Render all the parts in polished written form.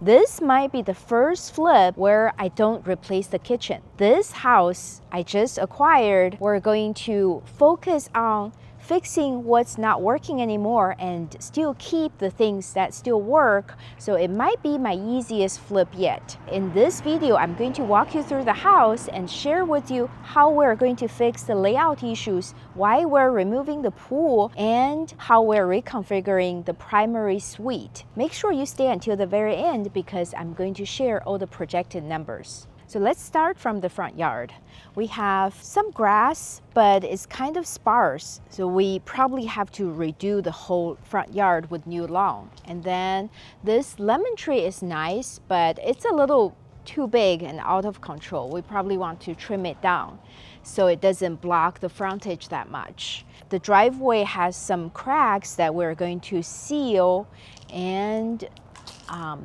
This might be the first flip where I don't replace the kitchen. This house I just acquired, we're going to focus on fixing what's not working anymore and still keep the things that still work. So it might be my easiest flip yet. In this video, I'm going to walk you through the house and share with you how we're going to fix the layout issues, why we're removing the pool, and how we're reconfiguring the primary suite. Make sure you stay until the very end because I'm going to share all the projected numbers. So let's start from the front yard. We have some grass, but it's kind of sparse. So we probably have to redo the whole front yard with new lawn. And then this lemon tree is nice, but it's a little too big and out of control. We probably want to trim it down so it doesn't block the frontage that much. The driveway has some cracks that we're going to seal, and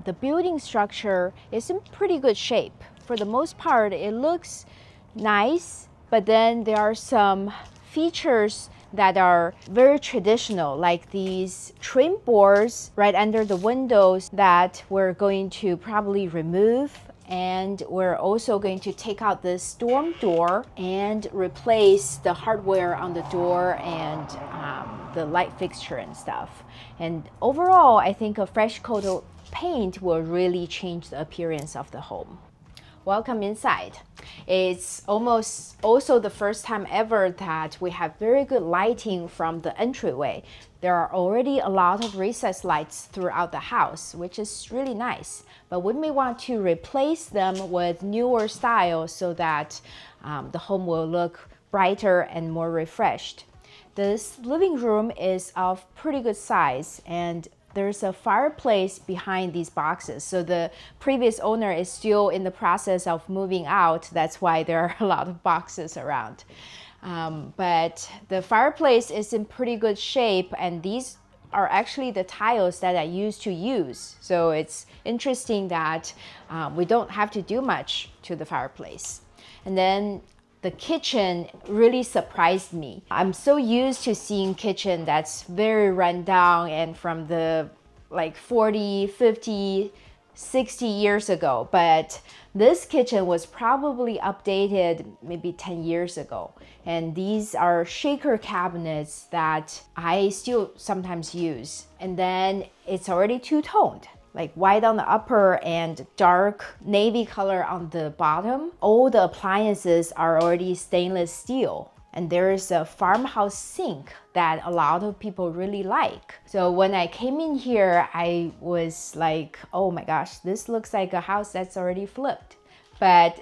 the building structure is in pretty good shape. For the most part, it looks nice, but then there are some features that are very traditional, like these trim boards right under the windows that we're going to probably remove. And we're also going to take out the storm door and replace the hardware on the door and the light fixture and stuff. And overall, I think a fresh coat of paint will really change the appearance of the home. Welcome inside. It's almost also the first time ever that we have very good lighting from the entryway. There are already a lot of recessed lights throughout the house, which is really nice. But we may want to replace them with newer styles so that the home will look brighter and more refreshed. This living room is of pretty good size, and there's a fireplace behind these boxes. So the previous owner is still in the process of moving out. That's why there are a lot of boxes around. But the fireplace is in pretty good shape, and these are actually the tiles that I used to use. So it's interesting that we don't have to do much to the fireplace. And then the kitchen really surprised me. I'm so used to seeing kitchen that's very run down and from the like 40, 50, 60 years ago. But this kitchen was probably updated maybe 10 years ago. And these are shaker cabinets that I still sometimes use. And then it's already two-toned, like white on the upper and dark navy color on the bottom. All the appliances are already stainless steel. And there is a farmhouse sink that a lot of people really like. So when I came in here, I was like, oh my gosh, this looks like a house that's already flipped. But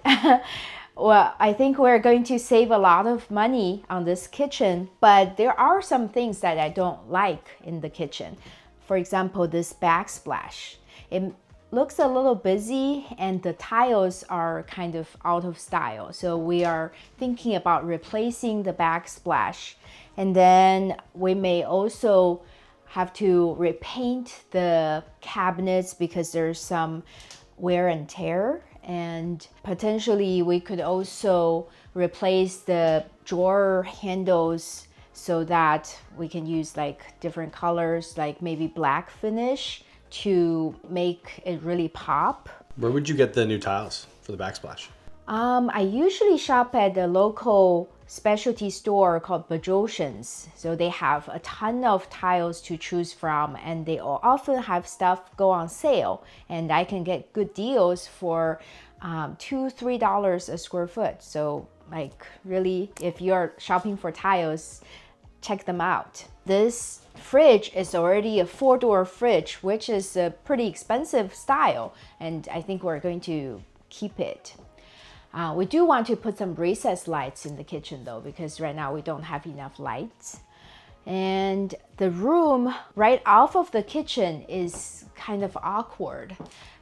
well, I think we're going to save a lot of money on this kitchen, but there are some things that I don't like in the kitchen. For example, this backsplash. It looks a little busy and the tiles are kind of out of style. So we are thinking about replacing the backsplash. And then we may also have to repaint the cabinets because there's some wear and tear. And potentially we could also replace the drawer handles so that we can use like different colors, like maybe black finish, to make it really pop. Where would you get the new tiles for the backsplash? I usually shop at the local specialty store called Bajosians. So they have a ton of tiles to choose from, and they often have stuff go on sale, and I can get good deals for $2-3 a square foot. So like really, if you're shopping for tiles, check them out. This fridge is already a 4-door fridge, which is a pretty expensive style, and I think we're going to keep it. We do want to put some recessed lights in the kitchen though, because right now we don't have enough lights. And the room right off of the kitchen is kind of awkward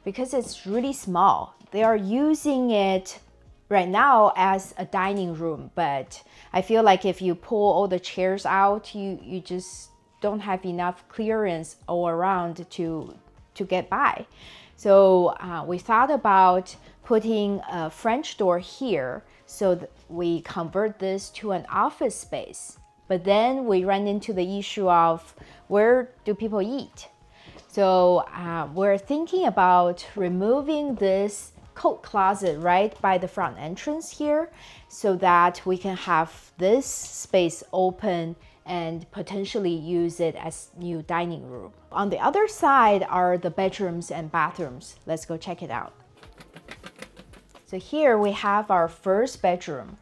because it's really small. They are using it right now as a dining room, but I feel like if you pull all the chairs out, you just don't have enough clearance all around to get by. So we thought about putting a French door here so that we convert this to an office space. But then we ran into the issue of where do people eat? So we're thinking about removing this coat closet right by the front entrance here so that we can have this space open and potentially use it as new dining room. On the other side are the bedrooms and bathrooms. Let's go check it out. So here we have our first bedroom.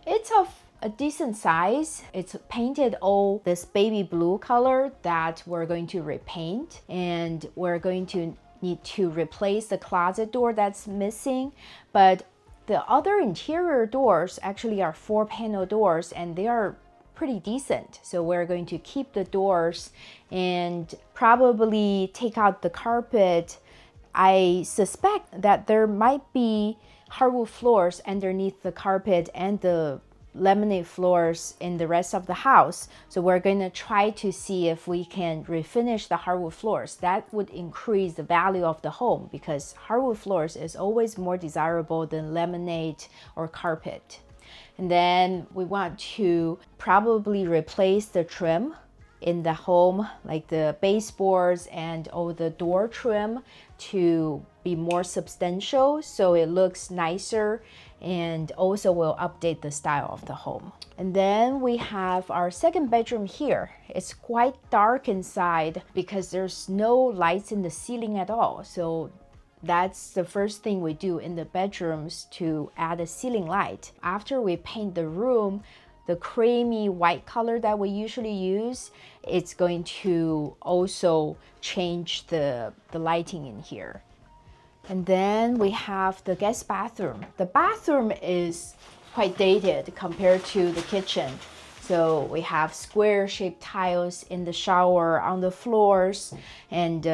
It's of a decent size. It's painted all this baby blue color that we're going to repaint, and we're going to need to replace the closet door that's missing. But the other interior doors actually are 4-panel doors, and they are pretty decent. So we're going to keep the doors and probably take out the carpet. I suspect that there might be hardwood floors underneath the carpet and the laminate floors in the rest of the house. So we're going to try to see if we can refinish the hardwood floors. That would increase the value of the home because hardwood floors is always more desirable than laminate or carpet. And then we want to probably replace the trim in the home, like the baseboards and all the door trim, to be more substantial so it looks nicer, and also will update the style of the home. And then we have our second bedroom here. It's quite dark inside because there's no lights in the ceiling at all. So that's the first thing we do in the bedrooms, to add a ceiling light. After we paint the room, the creamy white color that we usually use, it's going to also change the lighting in here. And then we have the guest bathroom. The bathroom is quite dated compared to the kitchen. So we have square-shaped tiles in the shower, on the floors, and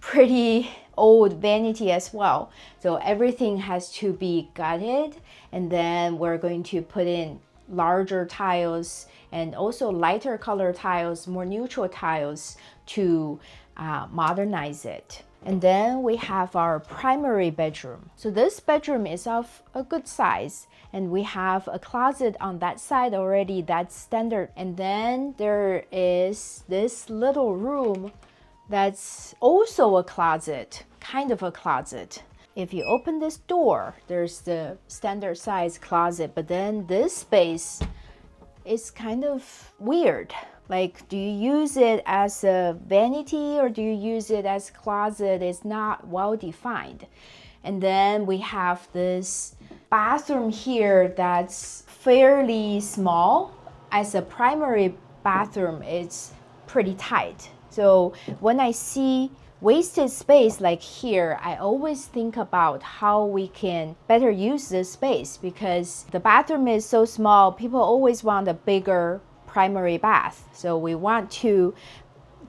pretty old vanity as well. So everything has to be gutted, and then we're going to put in larger tiles and also lighter color tiles, more neutral tiles, to modernize it. And then we have our primary bedroom. So this bedroom is of a good size, and we have a closet on that side already, that's standard. And then there is this little room that's also a closet, kind of a closet. If you open this door, there's the standard size closet, but then this space is kind of weird. Like, do you use it as a vanity or do you use it as closet? It's not well defined. And then we have this bathroom here that's fairly small. As a primary bathroom, it's pretty tight. So when I see wasted space like here, I always think about how we can better use this space, because the bathroom is so small. People always want a bigger primary bath. So we want to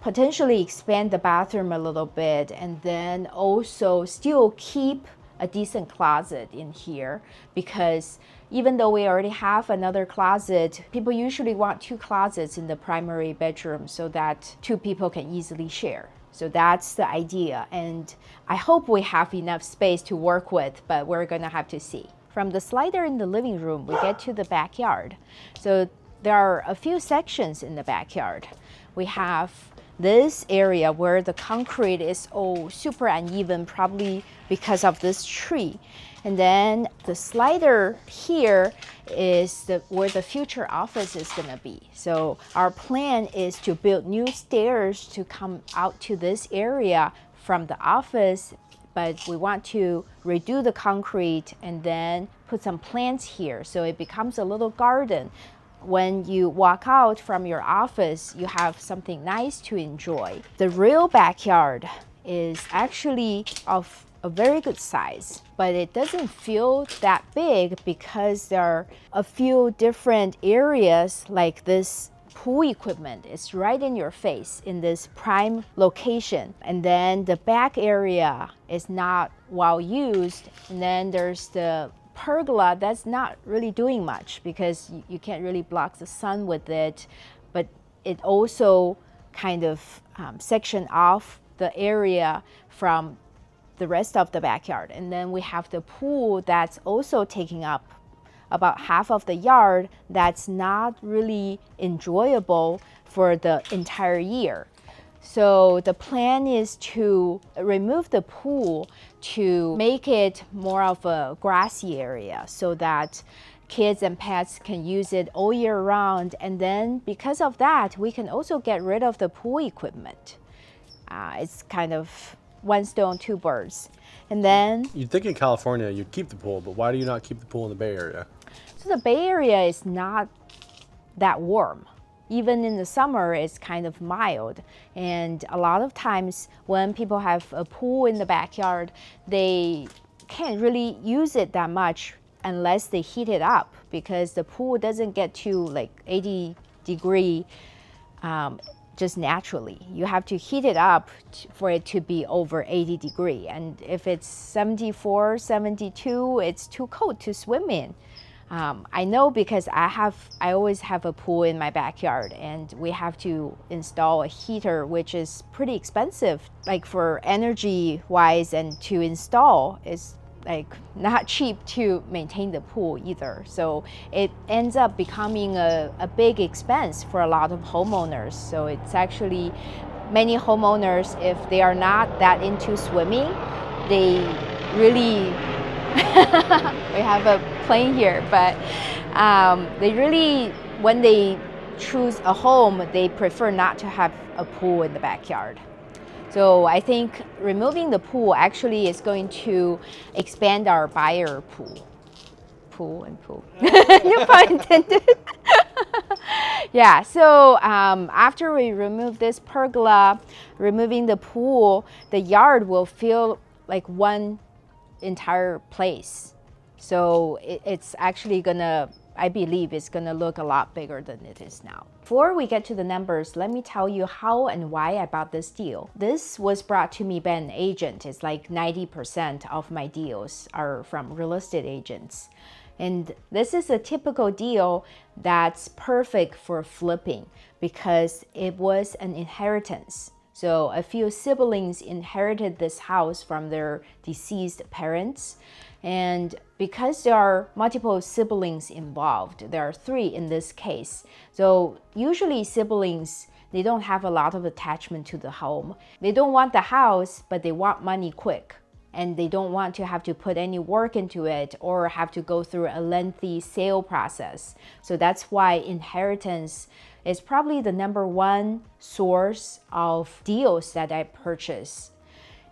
potentially expand the bathroom a little bit, and then also still keep a decent closet in here, because even though we already have another closet, people usually want 2 closets in the primary bedroom so that 2 people can easily share. So that's the idea, and I hope we have enough space to work with, but we're gonna have to see. From the slider in the living room, we get to the backyard. So there are a few sections in the backyard. We have this area where the concrete is all super uneven, probably because of this tree. And then the slider here is where the future office is gonna be. So our plan is to build new stairs to come out to this area from the office, but we want to redo the concrete and then put some plants here so it becomes a little garden. When you walk out from your office, you have something nice to enjoy. The real backyard is actually of a very good size, but it doesn't feel that big because there are a few different areas, like this pool equipment is right in your face in this prime location. And then the back area is not well used. And then there's the pergola that's not really doing much because you can't really block the sun with it, but it also kind of section off the area from the rest of the backyard. And then we have the pool that's also taking up about half of the yard, that's not really enjoyable for the entire year. So the plan is to remove the pool to make it more of a grassy area so that kids and pets can use it all year round. And then because of that, we can also get rid of the pool equipment. It's kind of one stone, two birds. And then You'd think in California you'd keep the pool, but why do you not keep the pool in the Bay Area? so the Bay Area is not that warm. Even in the summer, it's kind of mild. And a lot of times when people have a pool in the backyard, they can't really use it that much unless they heat it up, because the pool doesn't get to like 80-degree just naturally. You have to heat it up for it to be over 80-degree. And if it's 74, 72, it's too cold to swim in. I know because I always have a pool in my backyard, and we have to install a heater, which is pretty expensive, like for energy wise, and to install is like not cheap to maintain the pool either. So it ends up becoming a big expense for a lot of homeowners. So it's actually many homeowners, if they are not that into swimming, they really we have a plane here, but they really, when they choose a home, they prefer not to have a pool in the backyard. So I think removing the pool actually is going to expand our buyer pool. Pool and pool. No pun intended. Yeah, so after we remove this pergola, removing the pool, the yard will feel like one entire place. So it's actually gonna, I believe it's gonna look a lot bigger than it is now. Before we get to the numbers, let me tell you how and why I bought this deal. This was brought to me by an agent. It's like 90% of my deals are from real estate agents. And this is a typical deal that's perfect for flipping because it was an inheritance. So a few siblings inherited this house from their deceased parents. And because there are multiple siblings involved, there are 3 in this case. So usually siblings, they don't have a lot of attachment to the home. They don't want the house, but they want money quick. And they don't want to have to put any work into it or have to go through a lengthy sale process. So that's why inheritance is probably the #1 source of deals that I purchase.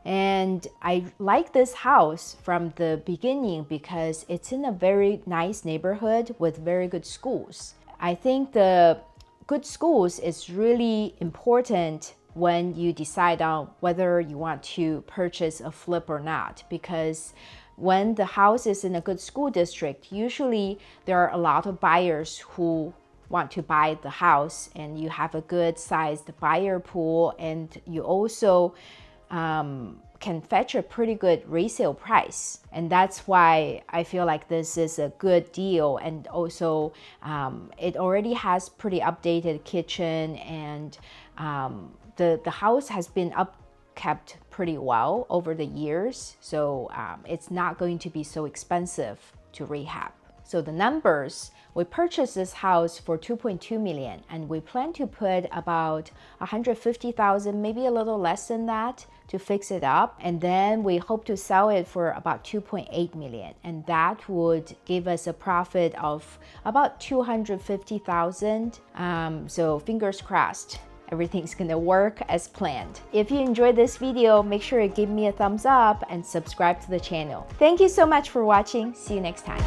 And I like this house from the beginning because it's in a very nice neighborhood with very good schools. I think the good schools is really important when you decide on whether you want to purchase a flip or not, because when the house is in a good school district, usually there are a lot of buyers who want to buy the house, and you have a good sized buyer pool, and you also can fetch a pretty good resale price. And that's why I feel like this is a good deal. And also it already has pretty updated kitchen, and the house has been kept pretty well over the years. So it's not going to be so expensive to rehab. So the numbers, we purchased this house for $2.2 million, and we plan to put about $150,000, maybe a little less than that, to fix it up. And then we hope to sell it for about $2.8 million. And that would give us a profit of about $250,000. So fingers crossed, everything's gonna work as planned. If you enjoyed this video, make sure to give me a thumbs up and subscribe to the channel. Thank you so much for watching. See you next time.